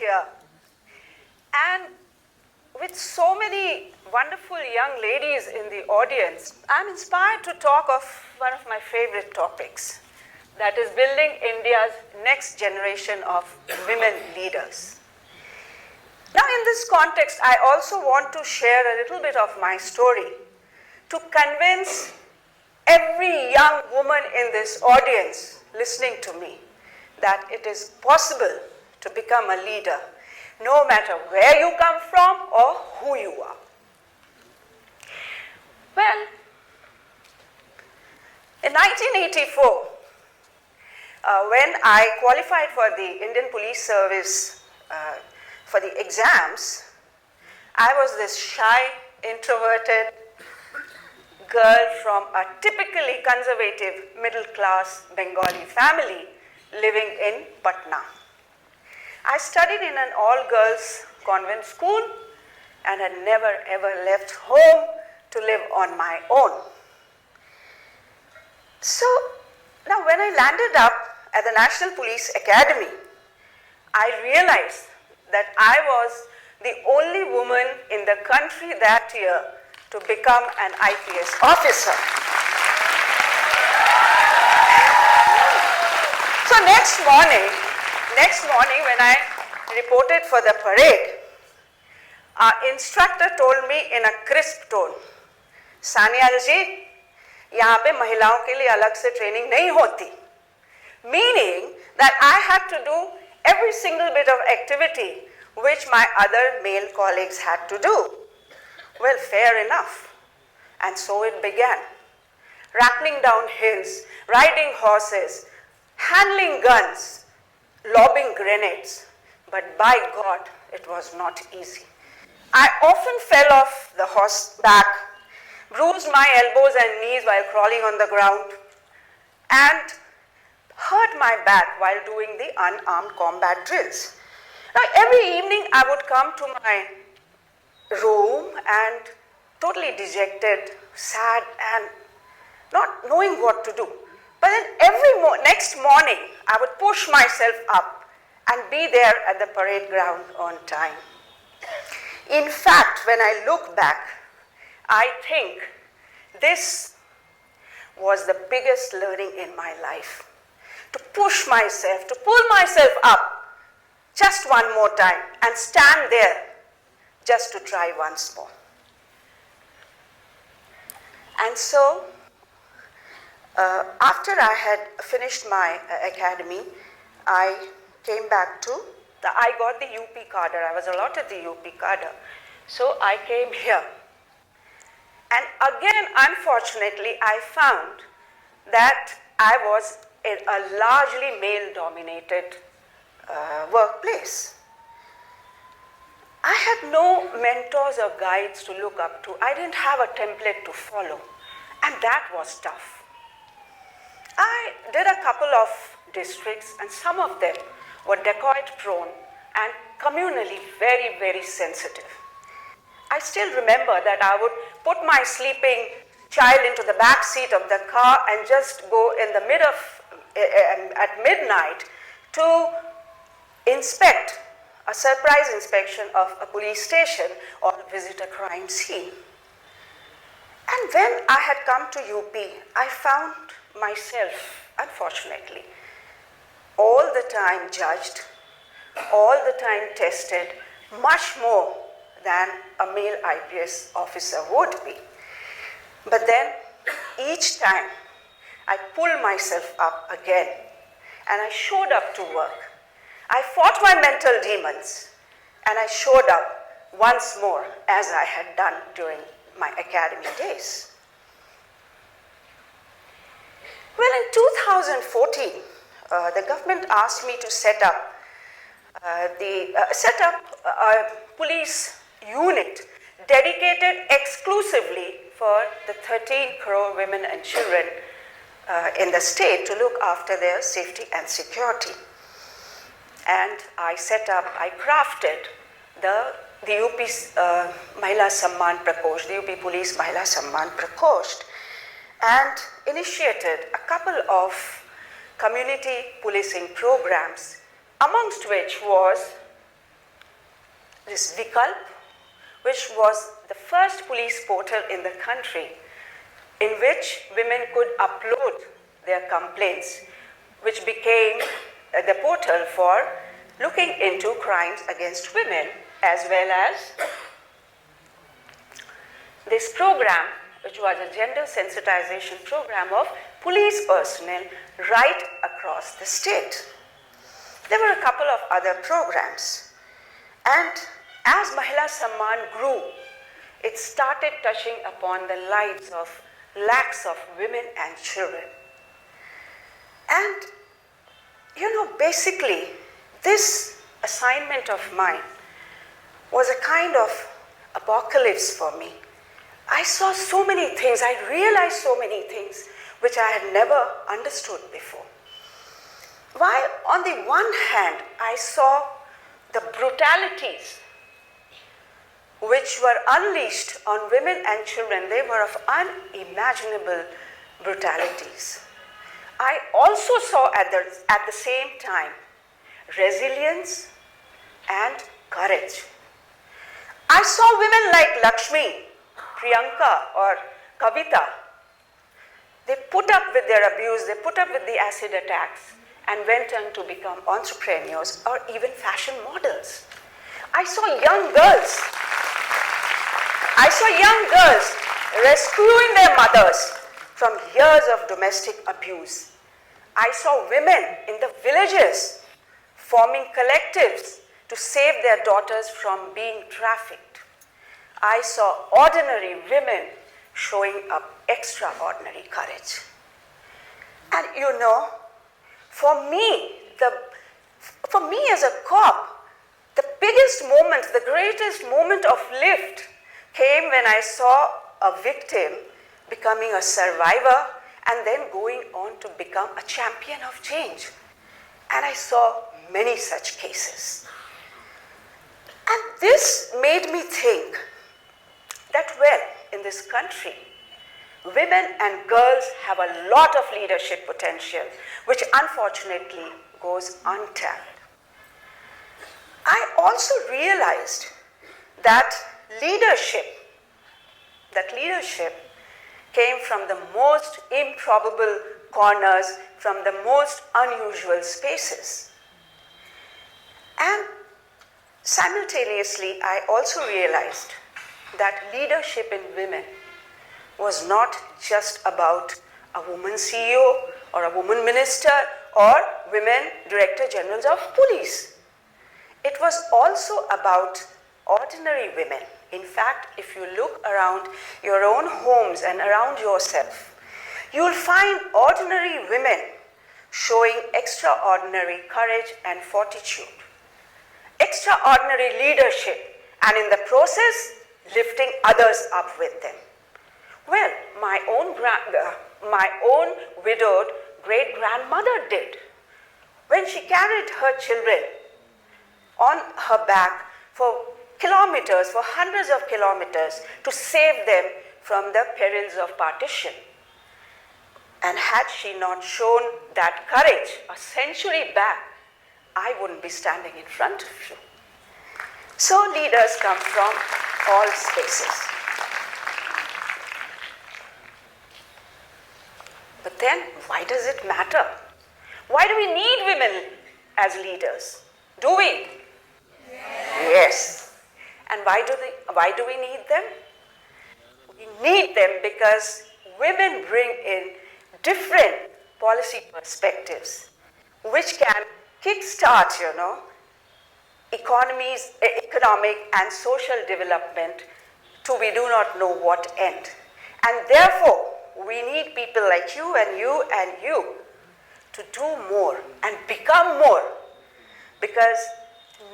here. And with so many wonderful young ladies in the audience, I'm inspired to talk of one of my favorite topics, that is building India's next generation of women leaders. Now, in this context, I also want to share a little bit of my story to convince every young woman in this audience listening to me that it is possible to become a leader, no matter where you come from or who you are. Well, in 1984, when I qualified for the Indian Police Service for the exams, I was this shy, introverted girl from a typically conservative middle-class Bengali family living in Patna. I studied in an all-girls convent school and had never ever left home to live on my own. So now when I landed up at the National Police Academy, I realized that I was the only woman in the country that year to become an I.P.S. officer. So next morning when I reported for the parade, our instructor told me in a crisp tone, "Sanyal ji, यहाँ पे महिलाओं के लिए अलग से training नहीं होती," meaning that I had to do every single bit of activity which my other male colleagues had to do. Well, fair enough. And so it began. Rappelling down hills, riding horses, handling guns, lobbing grenades. But by God, it was not easy. I often fell off the horseback, bruised my elbows and knees while crawling on the ground, and hurt my back while doing the unarmed combat drills. Now, every evening I would come to my room and totally dejected, sad, and not knowing what to do. But then next morning, I would push myself up and be there at the parade ground on time. In fact, when I look back, I think this was the biggest learning in my life. To push myself, to pull myself up just one more time and stand there just to try once more. And so, after I had finished my academy, I came back to, I got the UP cadre. I was allotted the UP cadre. So I came here. And again, unfortunately, I found that I was in a largely male-dominated workplace. I had no mentors or guides to look up to. I didn't have a template to follow, and that was tough. I did a couple of districts, and some of them were dacoit-prone and communally very, very sensitive. I still remember that I would put my sleeping child into the back seat of the car and just go in the at midnight to inspect a surprise inspection of a police station or visit a crime scene. And when I had come to UP, I found myself, unfortunately, all the time judged, all the time tested, much more than a male I.P.S. officer would be. But then, each time, I pulled myself up again, and I showed up to work. I fought my mental demons, and I showed up once more as I had done during my academy days. Well, in 2014, the government asked me to set up a police unit dedicated exclusively for the 13 crore women and children in the state to look after their safety and security. And I crafted the UP's Mahila Samman Prakoshth, the UP Police Mahila Samman Prakoshth, and initiated a couple of community policing programs, amongst which was this Vikalp, which was the first police portal in the country in which women could upload their complaints, which became the portal for looking into crimes against women, as well as this program, which was a gender sensitization program of police personnel right across the state. There were a couple of other programs, and as Mahila Samman grew, it started touching upon the lives of lakhs of women and children. And basically, this assignment of mine was a kind of apocalypse for me. I saw so many things, I realized so many things which I had never understood before. While on the one hand, I saw the brutalities which were unleashed on women and children, they were of unimaginable brutalities. I also saw at the same time resilience and courage. I saw women like Lakshmi, Priyanka or Kavita. They put up with their abuse, they put up with the acid attacks and went on to become entrepreneurs or even fashion models. I saw young girls rescuing their mothers from years of domestic abuse. I saw women in the villages forming collectives to save their daughters from being trafficked. I saw ordinary women showing up extraordinary courage. And for me as a cop, the biggest moment, the greatest moment of lift came when I saw a victim becoming a survivor and then going on to become a champion of change. And I saw many such cases. And this made me think that, well, in this country, women and girls have a lot of leadership potential, which unfortunately goes untapped. I also realized that leadership came from the most improbable corners, from the most unusual spaces. And simultaneously, I also realized that leadership in women was not just about a woman CEO or a woman minister or women director generals of police. It was also about ordinary women. In fact, if you look around your own homes and around yourself, you will find ordinary women showing extraordinary courage and fortitude, extraordinary leadership, and in the process, lifting others up with them. Well, my own widowed great-grandmother did. When she carried her children on her back for kilometers, for hundreds of kilometers, to save them from the perils of partition. And had she not shown that courage a century back, I wouldn't be standing in front of you. So leaders come from all spaces. But then, why does it matter? Why do we need women as leaders? Do we? Yes. And why do we need them? We need them because women bring in different policy perspectives which can kickstart, economic and social development to we do not know what end. And therefore, we need people like you and you and you to do more and become more, because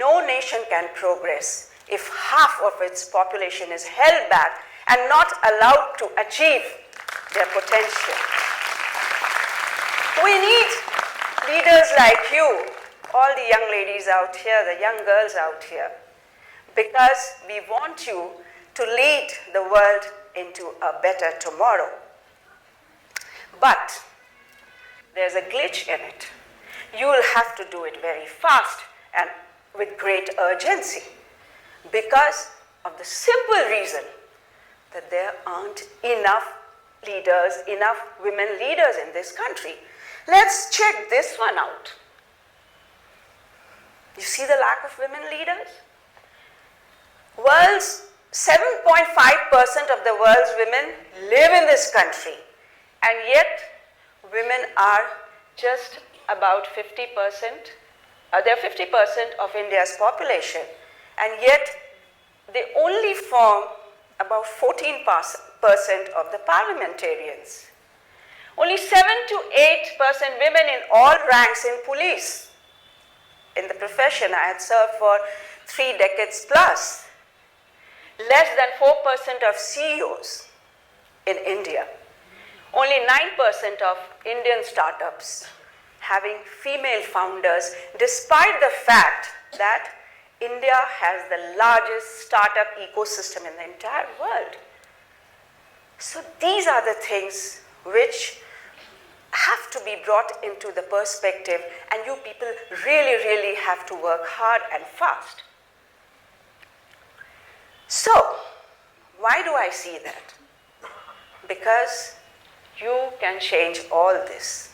no nation can progress if half of its population is held back and not allowed to achieve their potential. We need leaders like you, all the young ladies out here, the young girls out here, because we want you to lead the world into a better tomorrow. But there's a glitch in it. You will have to do it very fast and with great urgency. because of the simple reason that there aren't enough leaders, enough women leaders in this country. Let's check this one out. You see the lack of women leaders? 7.5% of the world's women live in this country, and yet women are just about 50%. They're 50% of India's population, and yet they only form about 14% of the parliamentarians. Only 7 to 8% women in all ranks in police. In the profession I had served for 3 decades plus. Less than 4% of CEOs in India. Only 9% of Indian startups having female founders, despite the fact that India has the largest startup ecosystem in the entire world. So these are the things which have to be brought into the perspective, and you people really, really have to work hard and fast. So, why do I see that? Because you can change all this,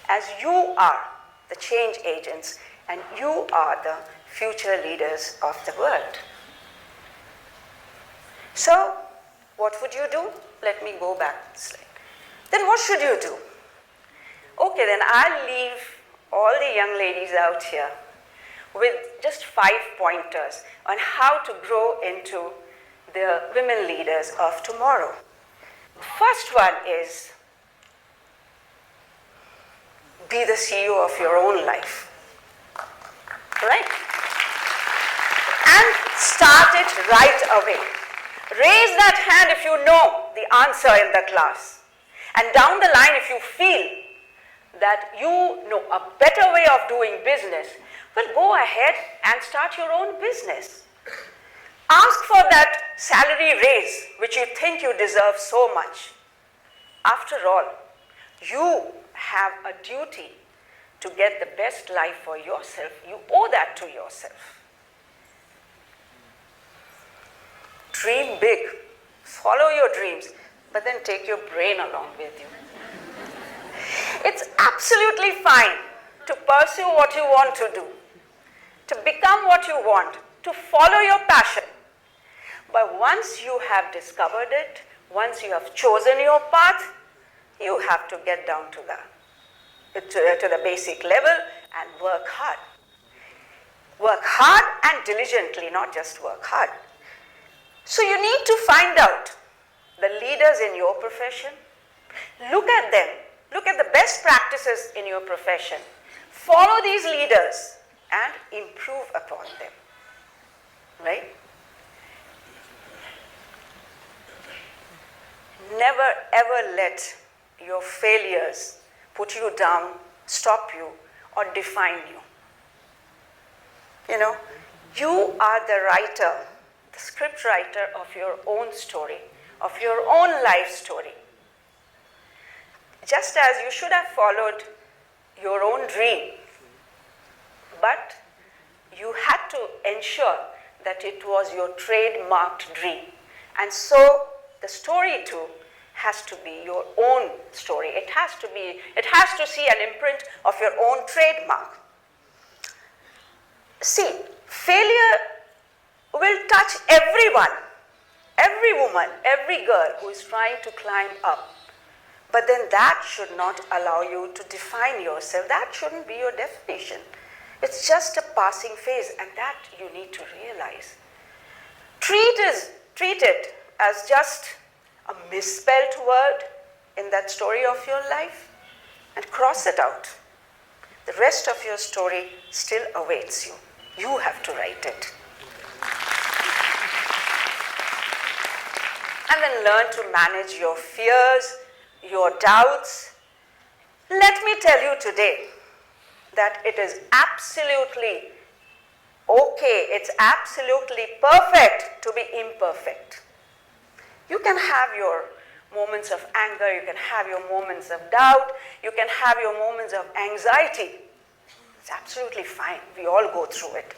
as you are the change agents and you are the future leaders of the world. So, what would you do? Let me go back the slide. Then what should you do? Okay, then I'll leave all the young ladies out here with just 5 pointers on how to grow into the women leaders of tomorrow. First one is be the CEO of your own life, right? And start it right away. Raise that hand if you know the answer in the class. And down the line, if you feel that you know a better way of doing business, well, go ahead and start your own business. Ask for that salary raise which you think you deserve so much. After all, you have a duty to get the best life for yourself. You owe that to yourself. Dream big, follow your dreams, but then take your brain along with you. It's absolutely fine to pursue what you want to do, to become what you want, to follow your passion. But once you have discovered it, once you have chosen your path, you have to get down to the basic level and work hard. Work hard and diligently, not just work hard. So you need to find out the leaders in your profession. Look at them. Look at the best practices in your profession. Follow these leaders and improve upon them. Right? Never ever let your failures put you down, stop you, or define you. You know, you are the writer, the script writer of your own story, of your own life story. Just as you should have followed your own dream, but you had to ensure that it was your trademarked dream. And so the story too has to be your own story. It has to see an imprint of your own trademark. See, failure will touch everyone, every woman, every girl who is trying to climb up. But then that should not allow you to define yourself. That shouldn't be your definition. It's just a passing phase, and that you need to realize. Treat it as just a misspelled word in that story of your life and cross it out. The rest of your story still awaits you. You have to write it. And then learn to manage your fears, your doubts. Let me tell you today that it is absolutely okay, it's absolutely perfect to be imperfect. You can have your moments of anger, you can have your moments of doubt, you can have your moments of anxiety. It's absolutely fine, we all go through it.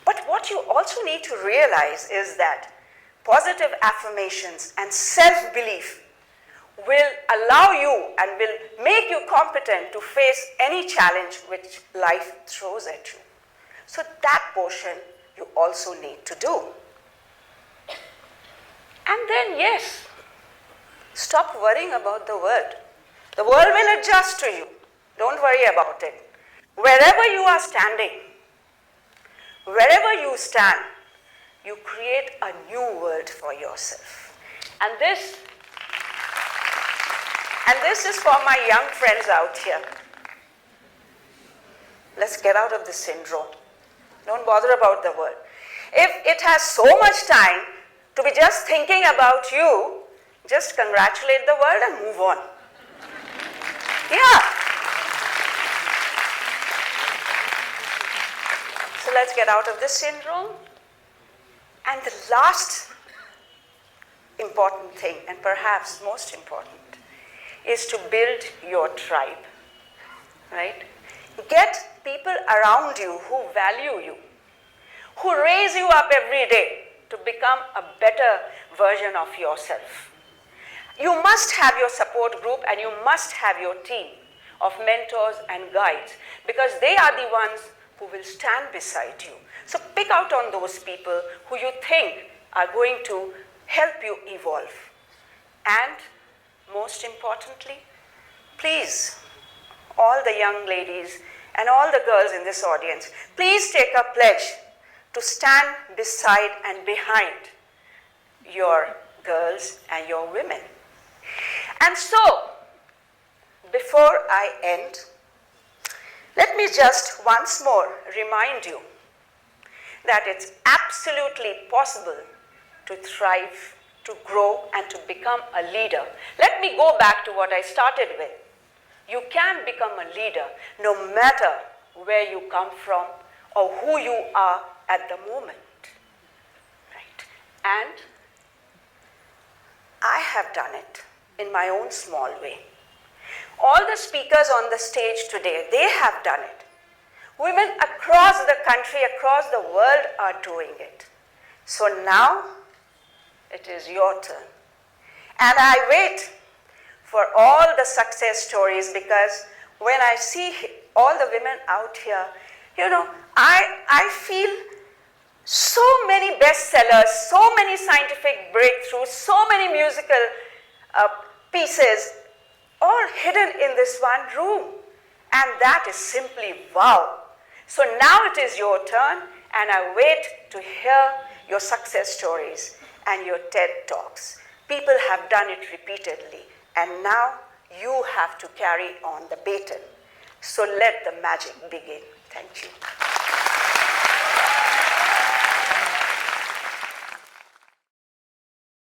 But what you also need to realize is that positive affirmations and self-belief will allow you and will make you competent to face any challenge which life throws at you. So that portion you also need to do. And then yes, stop worrying about the world. The world will adjust to you. Don't worry about it. Wherever you are standing, wherever you stand, you create a new world for yourself. And this is for my young friends out here. Let's get out of this syndrome. Don't bother about the world. If it has so much time to be just thinking about you, just congratulate the world and move on. Yeah. So let's get out of this syndrome. And the last important thing, and perhaps most important, is to build your tribe, right? Get people around you who value you, who raise you up every day to become a better version of yourself. You must have your support group and you must have your team of mentors and guides, because they are the ones who will stand beside you. So pick out on those people who you think are going to help you evolve. And most importantly, please, all the young ladies and all the girls in this audience, please take a pledge to stand beside and behind your girls and your women. And so, before I end, let me just once more remind you that it's absolutely possible to thrive, to grow, and to become a leader. Let me go back to what I started with. You can become a leader no matter where you come from or who you are at the moment. Right? And I have done it in my own small way. All the speakers on the stage today, they have done it. Women across the country, across the world are doing it. So now, it is your turn. And I wait for all the success stories, because when I see all the women out here, you know, I feel so many bestsellers, so many scientific breakthroughs, so many musical pieces, all hidden in this one room. And that is simply wow. So now it is your turn, and I wait to hear your success stories and your TED Talks. People have done it repeatedly, and now you have to carry on the baton. So let the magic begin. Thank you.